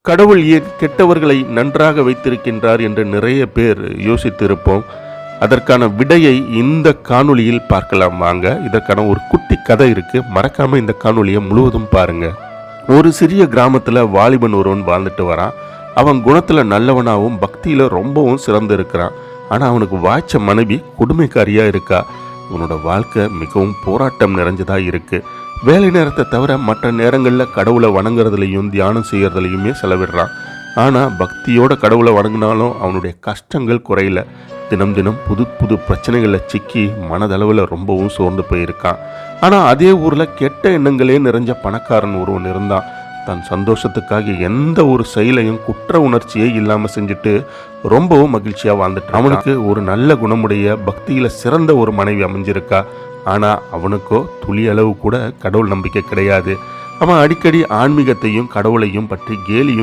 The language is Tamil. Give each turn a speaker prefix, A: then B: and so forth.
A: கடவுள் ஏன் கெட்டவர்களை நன்றாக வைத்திருக்கின்றார் என்று நிறைய பேர் யோசித்திருப்போம். அதற்கான விடையை இந்த காணொளியில் பார்க்கலாம் வாங்க. இதற்கான ஒரு குட்டி கதை இருக்கு, மறக்காம இந்த காணொளியை முழுவதும் பாருங்க. ஒரு சிறிய கிராமத்துல வாலிபன் ஒருவன் வாழ்ந்துட்டு வரான். அவன் குணத்துல நல்லவனாகவும் பக்தியில ரொம்பவும் சிறந்து இருக்கிறான். ஆனா அவனுக்கு வாய்ச்ச மனைவி கொடுமைக்காரியா இருக்கா. இவனோட வாழ்க்கை மிகவும் போராட்டம் நிறைஞ்சதா இருக்கு. வேலை நேரத்தை தவிர மற்ற நேரங்களில் கடவுளை வணங்குறதுலையும் தியானம் செய்யறதுலையுமே செலவிடுறான். ஆனால் பக்தியோட கடவுளை வணங்கினாலும் அவனுடைய கஷ்டங்கள் குறையல. தினம் தினம் புது புது பிரச்சனைகளில் சிக்கி மனதளவில் ரொம்பவும் சோர்ந்து போயிருக்கான். ஆனால் அதே ஊரில் கெட்ட எண்ணங்களே நிறைஞ்ச பணக்காரன் ஒருவன் இருந்தான். தன் சந்தோஷத்துக்காக எந்த ஒரு செயலையும் குற்ற உணர்ச்சியே இல்லாமல் செஞ்சுட்டு ரொம்பவும் மகிழ்ச்சியாக வாழ்ந்துட்டு அவனுக்கு ஒரு நல்ல குணமுடைய பக்தியில் சிறந்த ஒரு மனைவி அமைஞ்சிருக்கா. ஆனால் அவனுக்கோ துளி அளவு கூட கடவுள் நம்பிக்கை கிடையாது. அவன் அடிக்கடி ஆன்மீகத்தையும் கடவுளையும் பற்றி கேலியும்